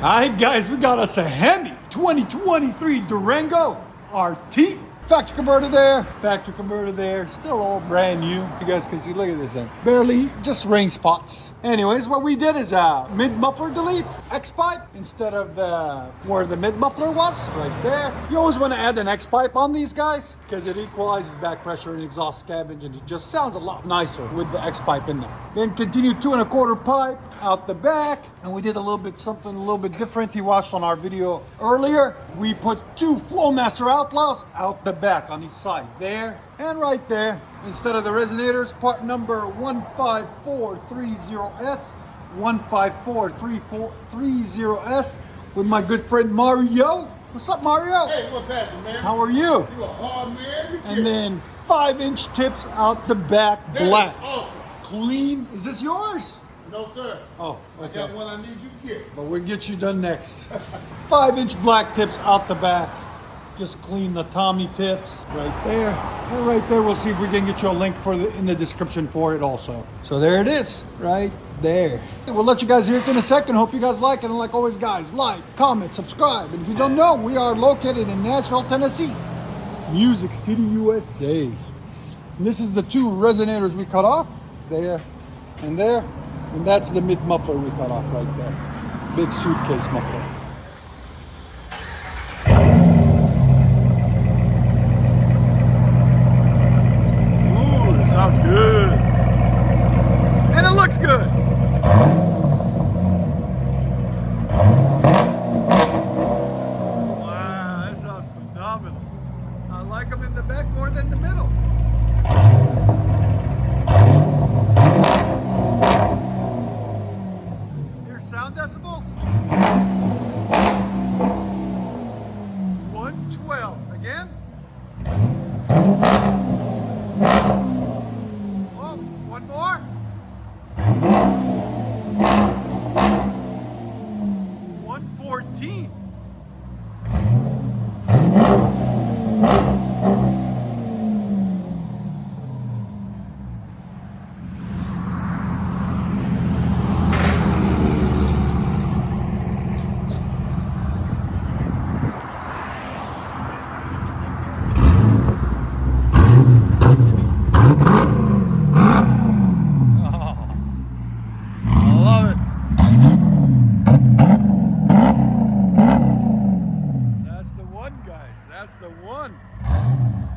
Alright guys, we got us a HEMI 2023 Durango RT. Factory converter there, still all brand new. You guys can see, look at this thing. Barely, just rain spots. Anyways, what we did is a mid-muffler delete, X-pipe, instead of where the mid-muffler was, right there. You always want to add an X-pipe on these guys, because it equalizes back pressure and exhaust scavenge, and it just sounds a lot nicer with the X-pipe in there. Then continue 2 1/4 pipe out the back, and we did something a little bit different. You watched on our video earlier. We put 2 FLOWMASTER Outlaws out the back on each side, there and right there. Instead of the resonators, part number 15430S, 15430S, with my good friend Mario. What's up, Mario? Hey, what's happening, man? How are you? You a hard man. And then 5-inch tips out the back, That black. is awesome. Clean. Is this yours? No, sir. Oh, I okay. got one I need you to get. But we'll get you done next. 5-inch black tips out the back. Just clean the Tommy tips right there. And right there, we'll see if we can get you a link in the description for it also. So there it is, right there. We'll let you guys hear it in a second. Hope you guys like it. And like always, guys, like, comment, subscribe. And if you don't know, we are located in Nashville, Tennessee, Music City, USA. And this is the 2 resonators we cut off, there and there. And that's the mid muffler we cut off right there. Big suitcase muffler. Ooh, it sounds good. And it looks good. Wow, that sounds phenomenal. I like them in the back more than the middle. Sound decibels? 112. Again? Oh, one more? 114. That's the one.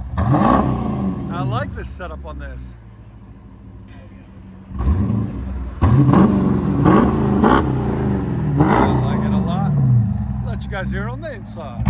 I like this setup on this. I like it a lot. Let you guys hear it on the inside.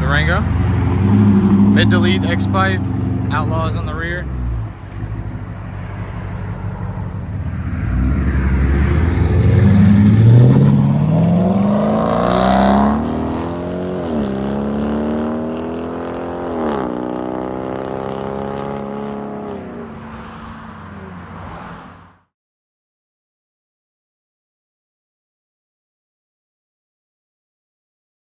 Durango, mid delete, X pipe, Outlaws on the rear.